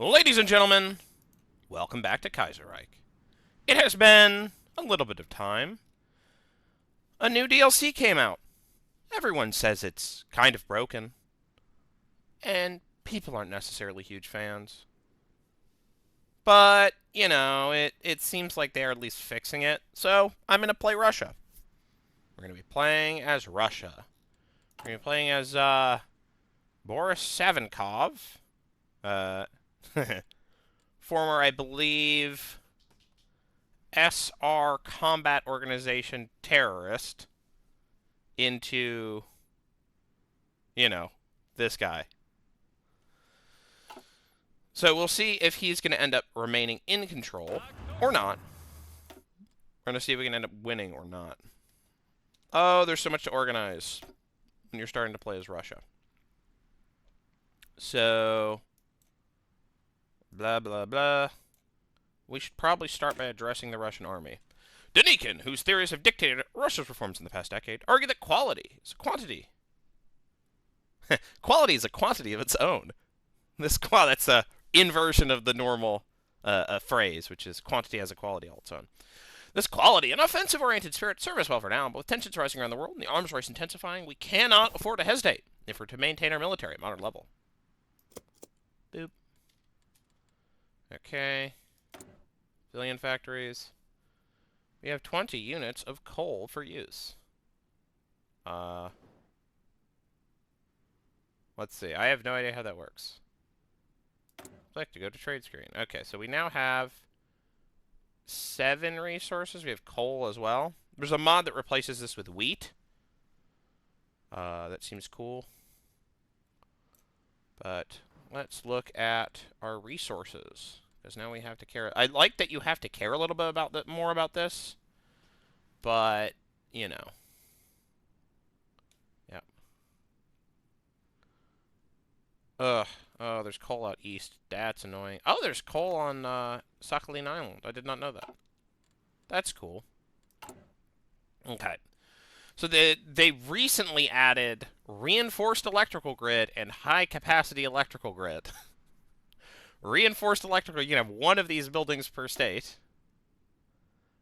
Ladies and gentlemen, welcome back to Kaiserreich. It has been a little bit of time. A new DLC came out. Everyone says it's kind of broken, and people aren't necessarily huge fans. But, it seems like they are at least fixing it, so I'm going to play Russia. We're going to be playing as Russia. We're going to be playing as, Boris Savinkov. Former, I believe, SR Combat Organization terrorist into, this guy. So we'll see if he's going to end up remaining in control or not. We're going to see if we can end up winning or not. Oh, there's so much to organize when you're starting to play as Russia. So, blah, blah, blah. We should probably start by addressing the Russian army. Denikin, whose theories have dictated Russia's reforms in the past decade, argue that quality is a quantity. Quality is a quantity of its own. That's a inversion of the normal phrase, which is quantity has a quality all its own. This quality, an offensive-oriented spirit, serve us well for now, but with tensions rising around the world and the arms race intensifying, we cannot afford to hesitate if we're to maintain our military at modern level. Boop. Okay. Civilian factories. We have 20 units of coal for use. Let's see. I have no idea how that works. I'd like to go to trade screen. Okay, so we now have 7 resources. We have coal as well. There's a mod that replaces this with wheat. That seems cool. But let's look at our resources. Because now we have to care. I like that you have to care a little bit about more about this. But, Yep. Ugh. Oh, there's coal out east. That's annoying. Oh, there's coal on Sakhalin Island. I did not know that. That's cool. Okay. So they recently added reinforced electrical grid and high-capacity electrical grid. Reinforced electrical, you can have one of these buildings per state.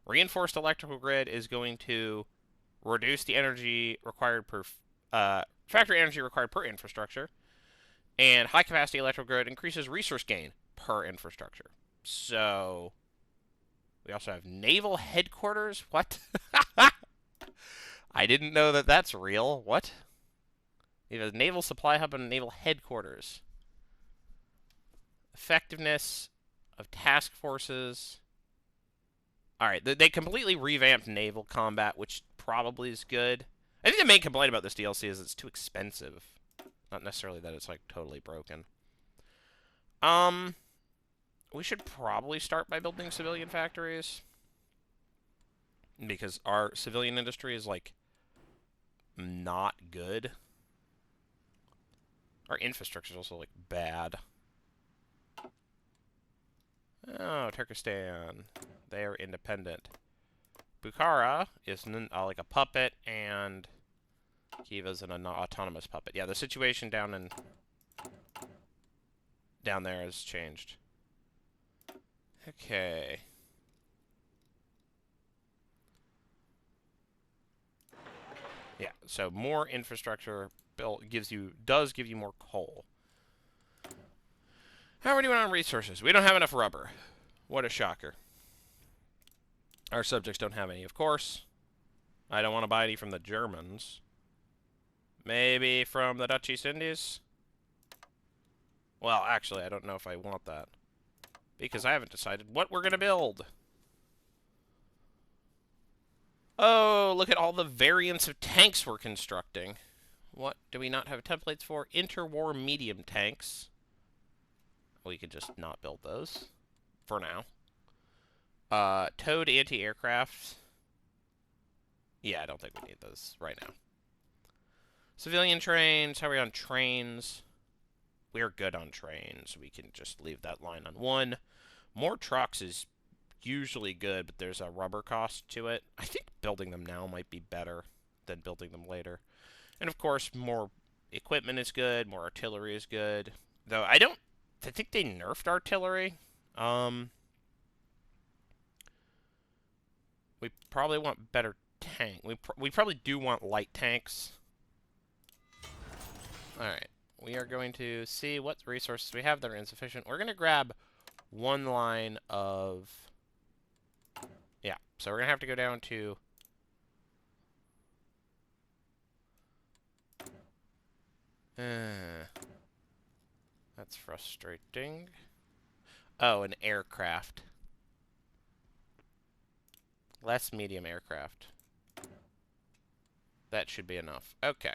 Reinforced electrical grid is going to reduce the energy required per factory energy required per infrastructure. And high-capacity electrical grid increases resource gain per infrastructure. So, we also have naval headquarters. What? I didn't know that that's real. What? We have a naval supply hub and a naval headquarters. Effectiveness of task forces. Alright, they completely revamped naval combat, which probably is good. I think the main complaint about this DLC is it's too expensive. Not necessarily that it's, like, totally broken. We should probably start by building civilian factories. Because our civilian industry is, like, not good. Our infrastructure is also, like, bad. Oh, Turkestan. They are independent. Bukhara is like a puppet, and Khiva's an autonomous puppet. Yeah, the situation down there has changed. Okay. Yeah, so more infrastructure does give you more coal. How are we doing on resources? We don't have enough rubber. What a shocker. Our subjects don't have any, of course. I don't want to buy any from the Germans. Maybe from the Dutch East Indies? Well, actually, I don't know if I want that. Because I haven't decided what we're going to build. Oh, look at all the variants of tanks we're constructing. What do we not have templates for? Interwar medium tanks. We could just not build those. For now. Towed anti-aircraft. Yeah, I don't think we need those right now. Civilian trains. How are we on trains? We're good on trains. We can just leave that line on 1. More trucks is usually good, but there's a rubber cost to it. I think building them now might be better than building them later. And of course, more equipment is good. More artillery is good. Though I don't I think they nerfed artillery. We probably want better tank. We probably do want light tanks. Alright. We are going to see what resources we have that are insufficient. We're going to grab one line of... Yeah, so we're going to have to go down to... That's frustrating. Oh, an aircraft. Less medium aircraft. That should be enough. Okay.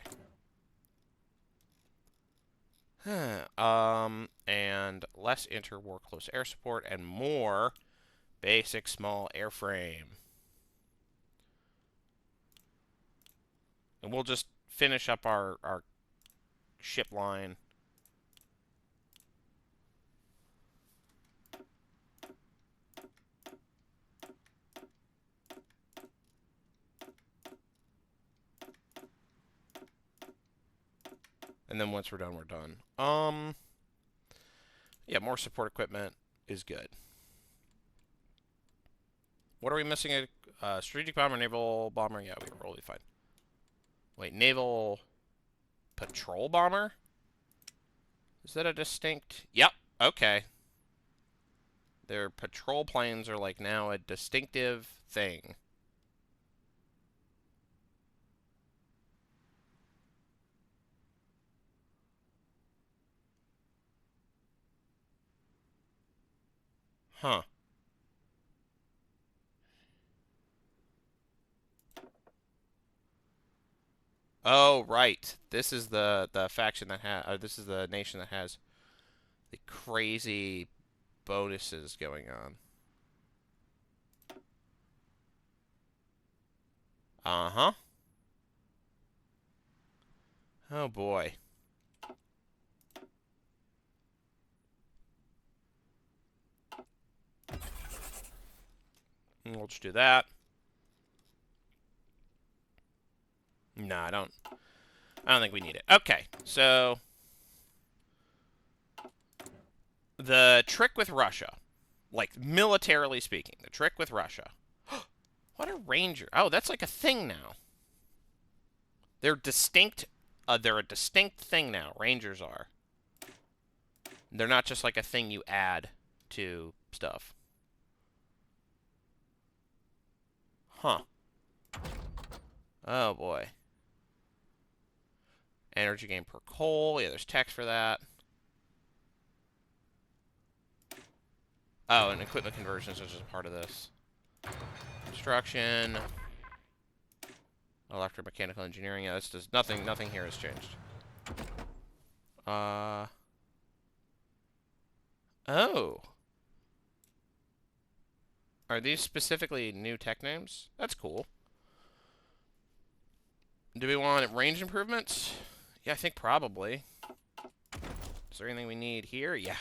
And less interwar close air support and more basic small airframe. And we'll just finish up our ship line. And then once we're done, we're done. Yeah, more support equipment is good. What are we missing? A strategic bomber, naval bomber? Yeah, we'll be fine. Wait, naval patrol bomber? Is that a distinct... Yep, okay. Their patrol planes are like now a distinctive thing. Huh. Oh, right. This is the faction that has... this is the nation that has the crazy bonuses going on. Uh-huh. Oh, boy. We'll just do that. No, I don't think we need it. Okay, so the trick with Russia, like militarily speaking, the trick with Russia. What a ranger! Oh, that's like a thing now. They're distinct. They're a distinct thing now. Rangers are. They're not just like a thing you add to stuff. Huh. Oh boy. Energy gain per coal. Yeah, there's text for that. Oh, and equipment conversions is just a part of this. Construction. Electromechanical engineering. Yeah, that's just nothing here has changed. Oh. Are these specifically new tech names? That's cool. Do we want range improvements? Yeah, I think probably. Is there anything we need here? Yeah.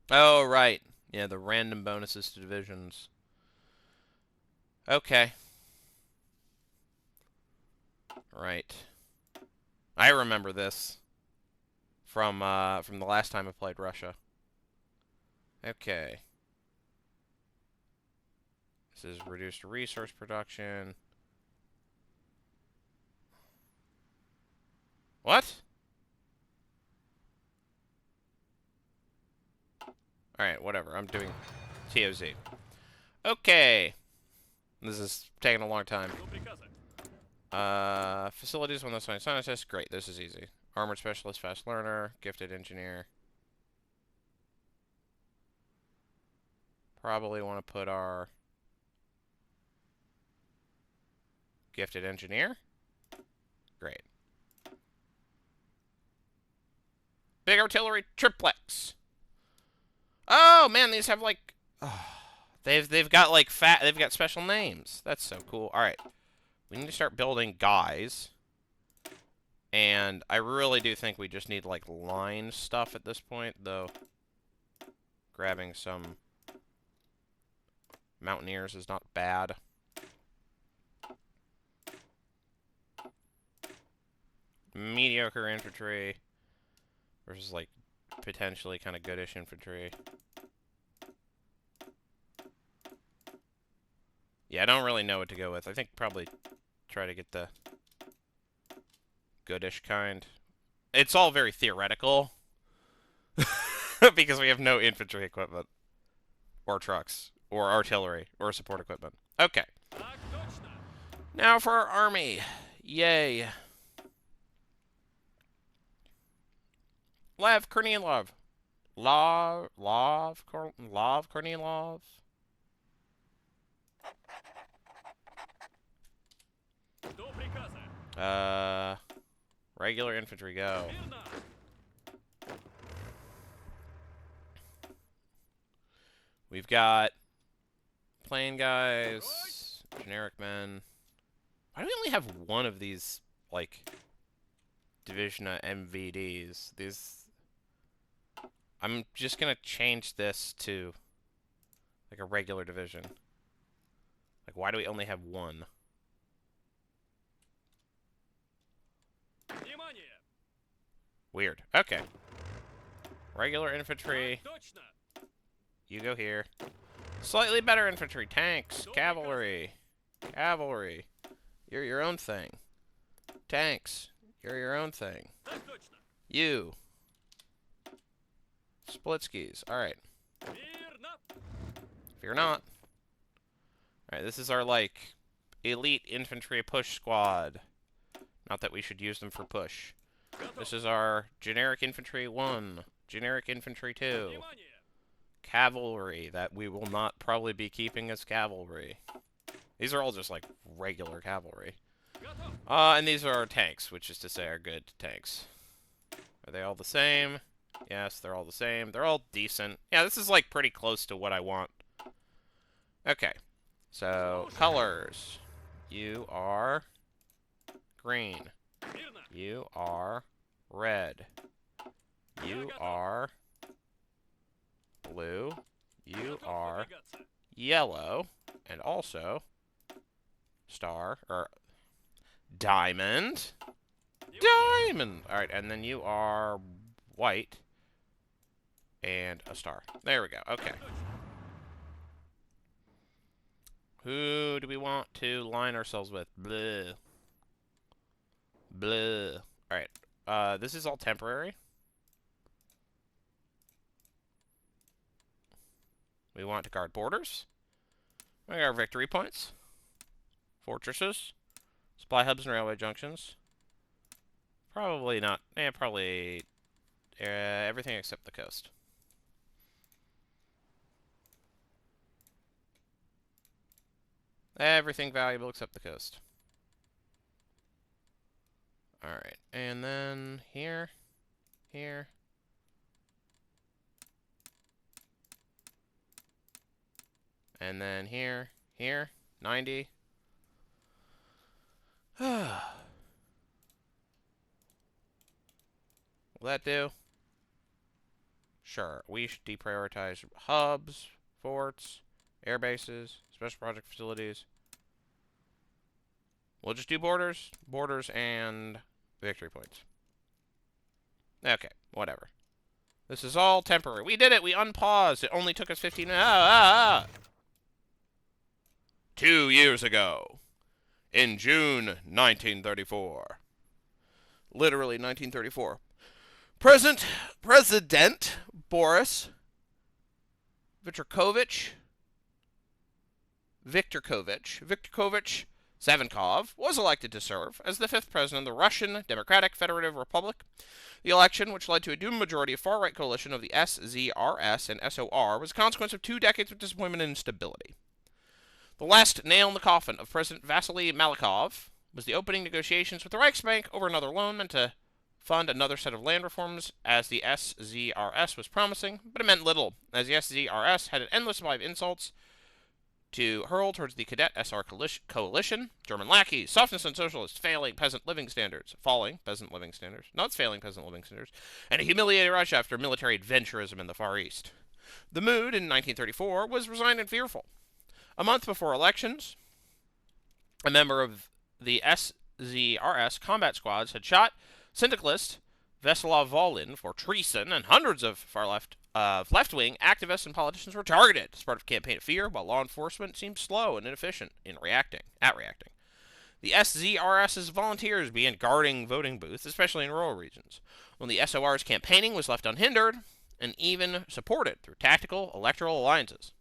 Oh, right. Yeah, the random bonuses to divisions. Okay. Right. I remember this from the last time I played Russia. Okay. This is reduced resource production. What? Alright, whatever. I'm doing TOZ. Okay. This is taking a long time. Facilities, one that's scientist. Great, this is easy. Armored specialist, fast learner, gifted engineer. Probably want to put our gifted engineer. Great. Big artillery triplex. Oh man, these have like they've got like they've got special names. That's so cool. All right. We need to start building guys. And I really do think we just need like line stuff at this point, though. Grabbing some mountaineers is not bad. mediocre infantry versus, like, potentially kind of goodish infantry. Yeah, I don't really know what to go with. I think probably try to get the goodish kind. It's all very theoretical because we have no infantry equipment or trucks or artillery or support equipment. Okay. Now for our army. Yay. Lev Kornilov. Lev Kornilov. Regular infantry, go. We've got plain guys, generic men. Why do we only have one of these, like, division of MVDs? I'm just gonna change this to, like, a regular division. Like, why do we only have one? Weird. Okay. Regular infantry. You go here. Slightly better infantry. Tanks. Cavalry. Cavalry. You're your own thing. Tanks. You're your own thing. You. Splitskis. Alright. Fear not. Alright, this is our, like, elite infantry push squad. Not that we should use them for push. This is our generic infantry 1. Generic infantry 2. Cavalry that we will not probably be keeping as cavalry. These are all just, like, regular cavalry. And these are our tanks, which is to say our good tanks. Are they all the same? Yes, they're all the same. They're all decent. Yeah, this is, like, pretty close to what I want. Okay. So, colors. You are green. You are red. You are blue. You are yellow. And also star, or diamond. Diamond! Alright, and then you are white. And a star. There we go. Okay. Who do we want to line ourselves with? Bleh. Bleh. Alright. This is all temporary. We want to guard borders. We got our victory points. Fortresses. Supply hubs and railway junctions. Probably not. Probably everything except the coast. Everything valuable except the coast. Alright, and then here, here. And then here, here, 90. Will that do? Sure, we should deprioritize hubs, forts, air bases, special project facilities. We'll just do borders, and victory points. Okay, whatever. This is all temporary. We did it! We unpaused! It only took us 15 minutes. 2 years ago, in June 1934. Literally 1934. President Boris Viktorovich Savinkov was elected to serve as the 5th president of the Russian Democratic Federative Republic. The election, which led to a doomed majority of far-right coalition of the SZRS and SOR, was a consequence of 2 decades of disappointment and instability. The last nail in the coffin of President Vasily Malikov was the opening negotiations with the Reichsbank over another loan meant to fund another set of land reforms, as the SZRS was promising, but it meant little, as the SZRS had an endless supply of insults to hurl towards the Cadet SR coalition. German lackeys, softness on socialists, failing peasant living standards, falling peasant living standards, not failing peasant living standards, and a humiliated Russia after military adventurism in the Far East. The mood in 1934 was resigned and fearful. A month before elections, a member of the SZRS combat squads had shot Syndicalist Vyacheslav Volin for treason, and hundreds of left-wing activists and politicians were targeted as part of a campaign of fear, while law enforcement seemed slow and inefficient in reacting. The SZRS's volunteers began guarding voting booths, especially in rural regions, when the SOR's campaigning was left unhindered and even supported through tactical electoral alliances.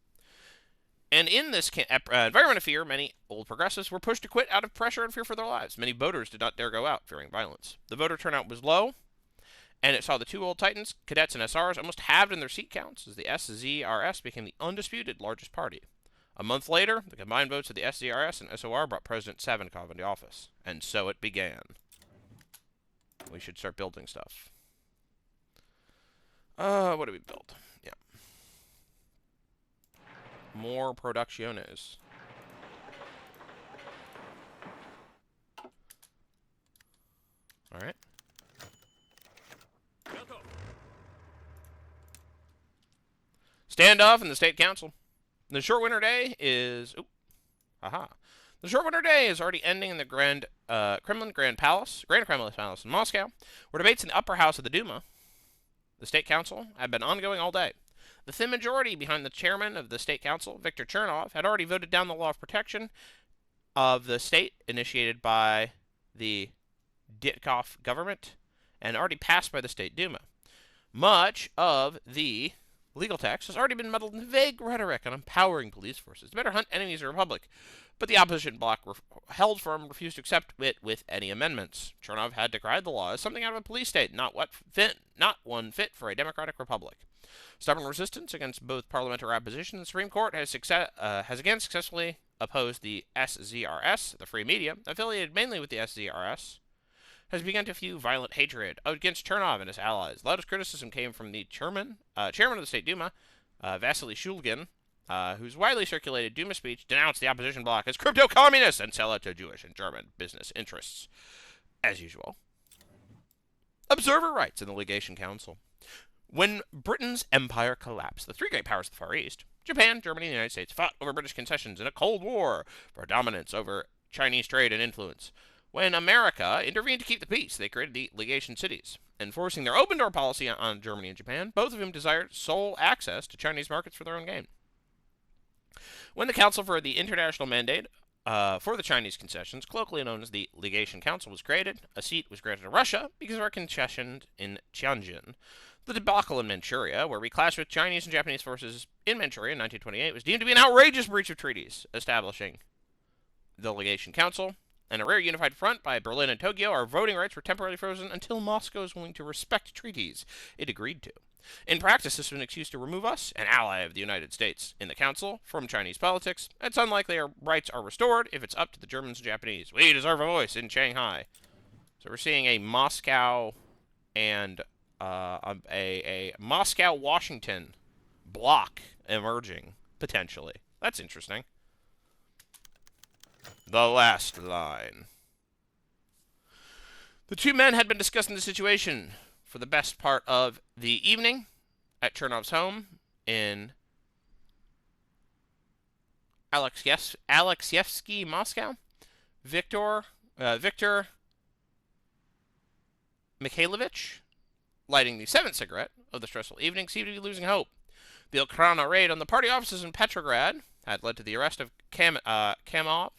And in this environment of fear, many old progressives were pushed to quit out of pressure and fear for their lives. Many voters did not dare go out, fearing violence. The voter turnout was low, and it saw the two old titans, cadets and SRs, almost halved in their seat counts as the SZRS became the undisputed largest party. A month later, the combined votes of the SZRS and SOR brought President Savinkov into office. And so it began. We should start building stuff. What do we build? Yeah. More producciones. Alright. Standoff in the State Council. The short winter day is... The short winter day is already ending in the Kremlin Grand Palace in Moscow, where debates in the upper house of the Duma, the State Council, have been ongoing all day. The thin majority behind the chairman of the State Council, VIKTOR Chernov, had already voted down the law of protection of the state initiated by the Ditkov government and already passed by the State Duma. Much of the legal text has already been muddled in vague rhetoric on empowering police forces to better hunt enemies of the Republic, but the opposition bloc held firm and refused to accept it with any amendments. Chernov had decried the law as something out of a police state, not one fit for a democratic republic. Stubborn resistance against both parliamentary opposition and the Supreme Court has again successfully opposed the SZRS, the free media, affiliated mainly with the SZRS, has begun to fuel violent hatred against Chernov and his allies. Loudest criticism came from the chairman of the State Duma, Vasily Shulgin, whose widely circulated Duma speech denounced the opposition bloc as crypto-communists and sell it to Jewish and German business interests. As usual. Observer writes in the Legation Council. When Britain's empire collapsed, the three great powers of the Far East, Japan, Germany, and the United States, fought over British concessions in a Cold War for dominance over Chinese trade and influence. When America intervened to keep the peace, they created the Legation Cities, enforcing their open-door policy on Germany and Japan, both of whom desired sole access to Chinese markets for their own gain. When the Council for the International Mandate for the Chinese concessions, colloquially known as the Legation Council, was created, a seat was granted to Russia because of our concession in Tianjin. The debacle in Manchuria, where we clashed with Chinese and Japanese forces in Manchuria in 1928, was deemed to be an outrageous breach of treaties, establishing the Legation Council. And a rare unified front by Berlin and Tokyo, our voting rights were temporarily frozen until Moscow is willing to respect treaties it agreed to. In practice, this was an excuse to remove us, an ally of the United States, in the Council, from Chinese politics. It's unlikely our rights are restored if it's up to the Germans and Japanese. We deserve a voice in Shanghai. So we're seeing a Moscow and a Moscow-Washington bloc emerging, potentially. That's interesting. The last line. The two men had been discussing the situation for the best part of the evening at Chernov's home in Alexeyevsky, Moscow. Viktor Mikhailovich, lighting the seventh cigarette of the stressful evening, seemed to be losing hope. The Okhrana raid on the party offices in Petrograd had led to the arrest of Kamkov,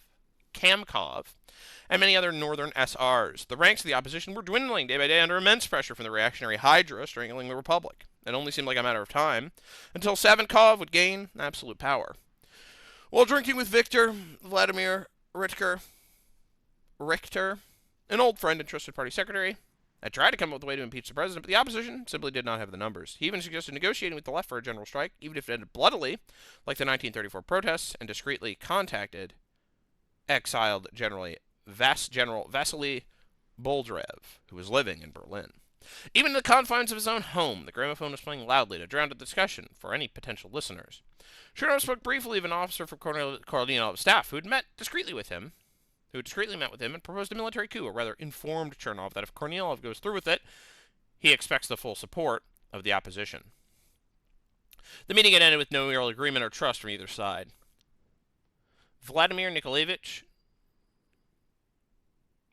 and many other northern SRs. The ranks of the opposition were dwindling day by day under immense pressure from the reactionary Hydra strangling the Republic. It only seemed like a matter of time until Savinkov would gain absolute power. While drinking with Vladimir Richter, an old friend and trusted party secretary, had tried to come up with a way to impeach the president, but the opposition simply did not have the numbers. He even suggested negotiating with the left for a general strike, even if it ended bloodily, like the 1934 protests, and discreetly contacted exiled General Vasily Boldarev, who was living in Berlin. Even in the confines of his own home, the gramophone was playing loudly to drown out the discussion for any potential listeners. Chernov spoke briefly of an officer from Kornilov's staff who had discreetly met with him and proposed a military coup, or rather informed Chernov that if Kornilov goes through with it, he expects the full support of the opposition. The meeting had ended with no real agreement or trust from either side. Vladimir Nikolaevich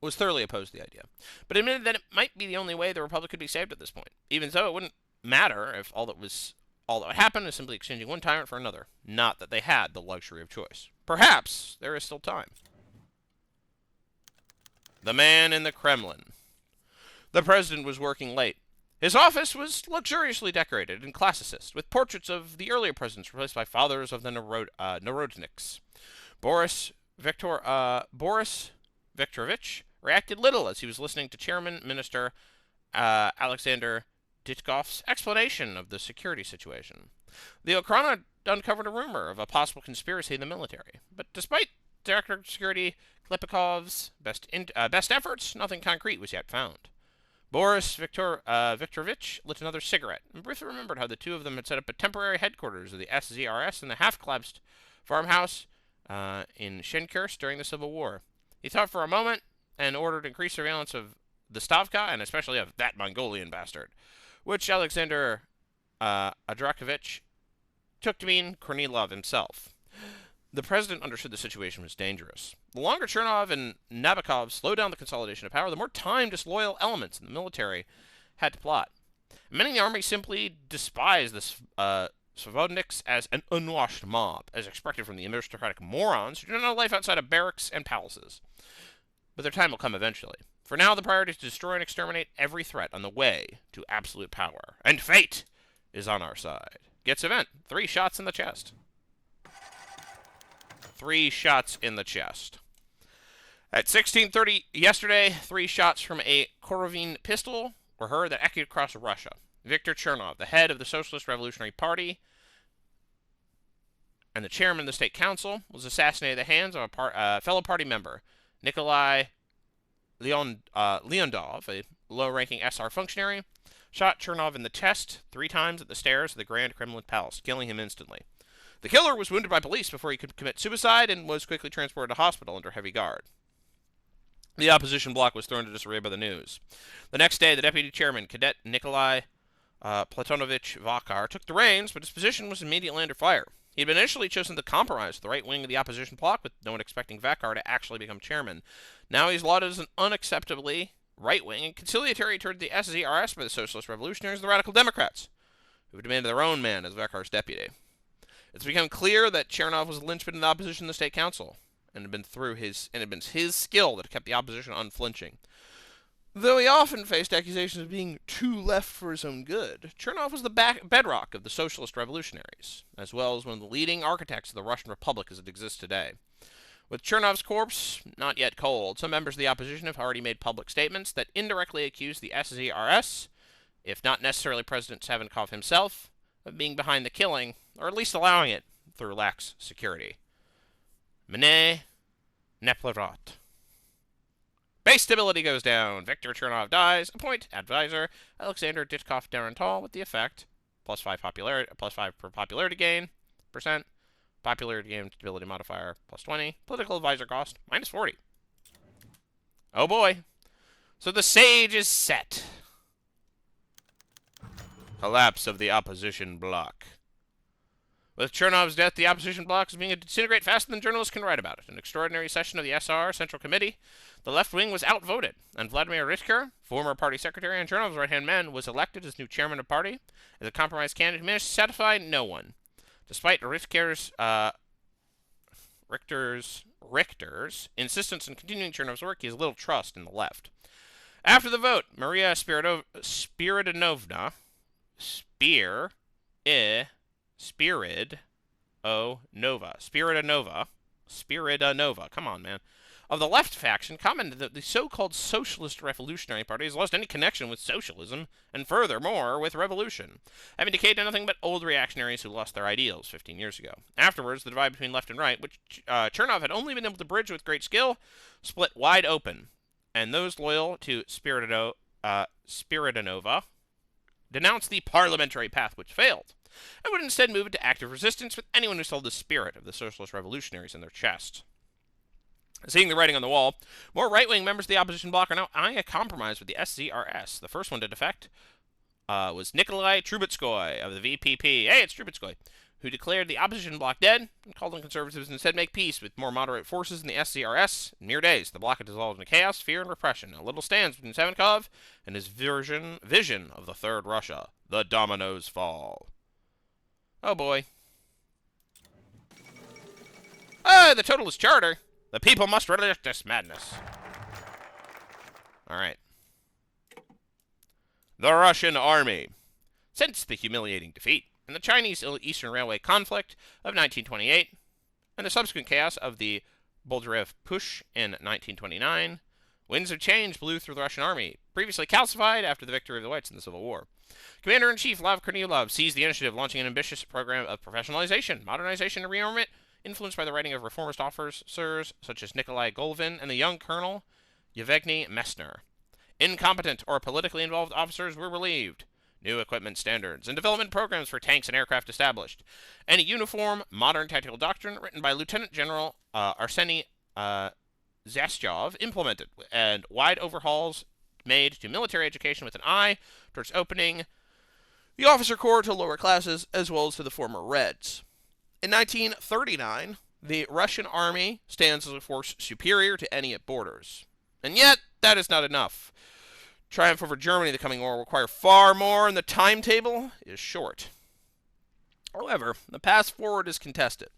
was thoroughly opposed to the idea, but admitted that it might be the only way the Republic could be saved at this point. Even so, it wouldn't matter if all that happened was simply exchanging one tyrant for another, not that they had the luxury of choice. Perhaps there is still time. The man in the Kremlin. The president was working late. His office was luxuriously decorated and classicist, with portraits of the earlier presidents replaced by fathers of the Narodniks. Boris Viktorovich reacted little as he was listening to Chairman Minister Alexander Ditkov's explanation of the security situation. The Okhrana uncovered a rumor of a possible conspiracy in the military, but despite Director of Security Klepikov's best efforts, nothing concrete was yet found. Boris Viktorovich lit another cigarette and briefly remembered how the two of them had set up a temporary headquarters of the SZRS in the half-collapsed farmhouse in Shenkursk during the Civil War. He thought for a moment and ordered increased surveillance of the Stavka and especially of that Mongolian bastard, which Alexander Adrakovich took to mean Kornilov himself. The president understood the situation was dangerous. The longer Chernov and Nabokov slowed down the consolidation of power, the more time disloyal elements in the military had to plot. Many in the army simply despised the Svodniks as an unwashed mob, as expected from the aristocratic morons who do not know life outside of barracks and palaces. But their time will come eventually. For now, the priority is to destroy and exterminate every threat on the way to absolute power. And fate is on our side. Gets event. 3 shots in the chest. 3 shots in the chest. At 16:30 yesterday, 3 shots from a Korovine pistol were heard that echoed across Russia. Viktor Chernov, the head of the Socialist Revolutionary Party and the chairman of the State Council, was assassinated at the hands of a fellow party member, Nikolai Leondov, a low-ranking SR functionary, shot Chernov in the chest 3 times at the stairs of the Grand Kremlin Palace, killing him instantly. The killer was wounded by police before he could commit suicide and was quickly transported to hospital under heavy guard. The opposition bloc was thrown into disarray by the news. The next day, the deputy chairman, Cadet Nikolai Platonovich Vakar, took the reins, but his position was immediately under fire. He had been initially chosen to compromise the right wing of the opposition bloc, with no one expecting Vakar to actually become chairman. Now he's lauded as an unacceptably right-wing and conciliatory toward the SZRS by the Socialist Revolutionaries and the Radical Democrats, who demanded their own man as Vakar's deputy. It's become clear that Chernov was a linchpin in the opposition in the State Council, and it had been his skill that kept the opposition unflinching. Though he often faced accusations of being too left for his own good, Chernov was the bedrock of the Socialist Revolutionaries, as well as one of the leading architects of the Russian Republic as it exists today. With Chernov's corpse not yet cold, some members of the opposition have already made public statements that indirectly accuse the SZRS, if not necessarily President Savinkov himself, of being behind the killing, or at least allowing it through lax security. Mene Neplerot. Base stability goes down. Viktor Chernov dies. Appoint advisor Alexander Ditkov Darantal with the effect +5 popularity, +5 per popularity gain %. Popularity gain stability modifier +20. Political advisor cost -40. Oh boy. So the sage is set. Collapse of the opposition bloc. With Chernov's death, the opposition bloc is beginning to disintegrate faster than journalists can write about it. An extraordinary session of the SR Central Committee, the left wing was outvoted, and Vladimir Ritker, former party secretary and Chernov's right-hand man, was elected as new chairman of party. As a compromise candidate, he managed to satisfy no one. Despite Richter's insistence on continuing Chernov's work, he has little trust in the left. After the vote, Maria Spiridonovna, Spiridonova, come on, man, of the left faction, commented that the so-called Socialist Revolutionary Party has lost any connection with socialism, and furthermore, with revolution, having decayed to nothing but old reactionaries who lost their ideals 15 years ago. Afterwards, the divide between left and right, which Chernov had only been able to bridge with great skill, split wide open, and those loyal to Spiridonova denounced the parliamentary path which failed, and would instead move into active resistance with anyone who held the spirit of the Socialist Revolutionaries in their chest. Seeing the writing on the wall, more right-wing members of the opposition bloc are now eyeing a compromise with the SZRS. The first one to defect was Nikolai Trubetskoy of the VPP. Hey, it's Trubetskoy, who declared the opposition bloc dead and called on conservatives to instead make peace with more moderate forces in the SCRS. In mere days, the bloc had dissolved into chaos, fear, and repression. Now little stands between Savinkov and his vision of the Third Russia. The dominoes fall. Oh boy. The Totalist Charter. The people must relish this madness. Alright. The Russian Army. Since the humiliating defeat in the Chinese Eastern Railway conflict of 1928 and the subsequent chaos of the Bolshevik Push in 1929, winds of change blew through the Russian army, previously calcified after the victory of the Whites in the Civil War. Commander-in-Chief Lev Kornilov seized the initiative, launching an ambitious program of professionalization, modernization, and rearmament, influenced by the writing of reformist officers such as Nikolai Golovin and the young Colonel Yevgeny Messner. Incompetent or politically involved officers were relieved. New equipment standards and development programs for tanks and aircraft established, and a uniform, modern tactical doctrine written by Lieutenant General Arseny Zastyov implemented, and wide overhauls made to military education with an eye towards opening the officer corps to lower classes as well as to the former Reds. In 1939, the Russian army stands as a force superior to any it borders. And yet, that is not enough. Triumph over Germany in the coming war will require far more, and the timetable is short. However, the path forward is contested.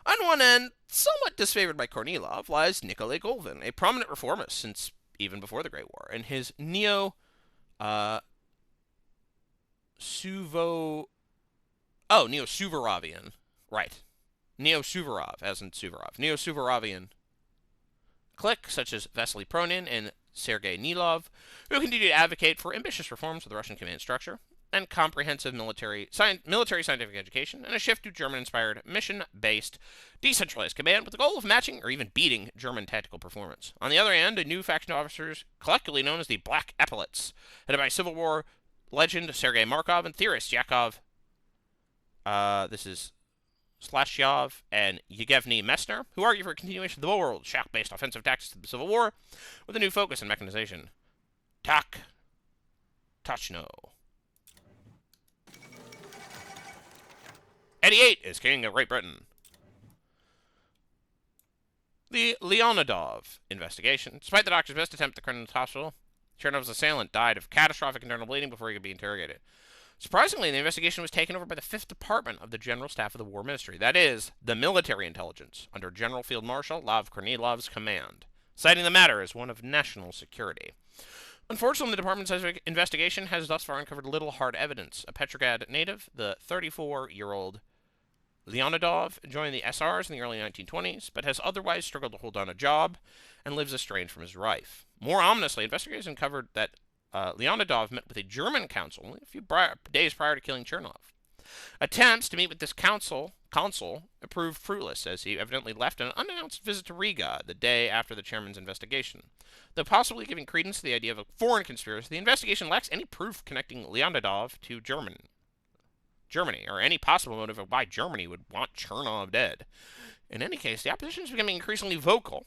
On one end, somewhat disfavored by Kornilov, lies Nikolai Golovin, a prominent reformist since even before the Great War, and his neo-Suvorovian, right, Neo-Suvorov, as in Suvorov, Neo-Suvorovian clique, such as Vasily Pronin and Sergei Nilov, who continue to advocate for ambitious reforms of the Russian command structure and comprehensive military scientific education, and a shift to German-inspired, mission-based, decentralized command with the goal of matching or even beating German tactical performance. On the other hand, a new faction of officers, collectively known as the Black Epaulets, headed by Civil War legend Sergei Markov and theorist Yakov, Slashyov and Yevgeny Messner, who argue for a continuation of the old shock-based offensive tactics of the Civil War, with a new focus on mechanization. Tachno. 88 is King of Great Britain. The Leonidov investigation. Despite the doctor's best attempt at the Kremlin hospital, Chernov's assailant died of catastrophic internal bleeding before he could be interrogated. Surprisingly, the investigation was taken over by the 5th Department of the General Staff of the War Ministry, that is, the military intelligence, under General Field Marshal Lev Kornilov's command, citing the matter as one of national security. Unfortunately, the department's investigation has thus far uncovered little hard evidence. A Petrograd native, the 34-year-old Leonidov joined the SRs in the early 1920s, but has otherwise struggled to hold down a job and lives estranged from his wife. More ominously, investigators uncovered that Leonidov met with a German consul a few days prior to killing Chernov. Attempts to meet with this consul proved fruitless, as he evidently left on an unannounced visit to Riga the day after the chairman's investigation. Though possibly giving credence to the idea of a foreign conspiracy, the investigation lacks any proof connecting Leonidov to Germany, or any possible motive of why Germany would want Chernov dead. In any case, the opposition is becoming increasingly vocal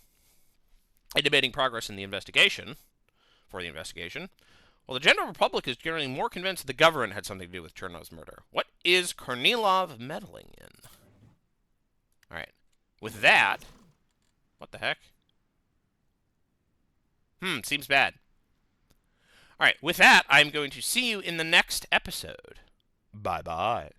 in debating progress in the investigation, while the general public is generally more convinced that the government had something to do with Chernov's murder. What is Kornilov meddling in? Alright. With that... What the heck? Seems bad. Alright, with that, I'm going to see you in the next episode. Bye-bye.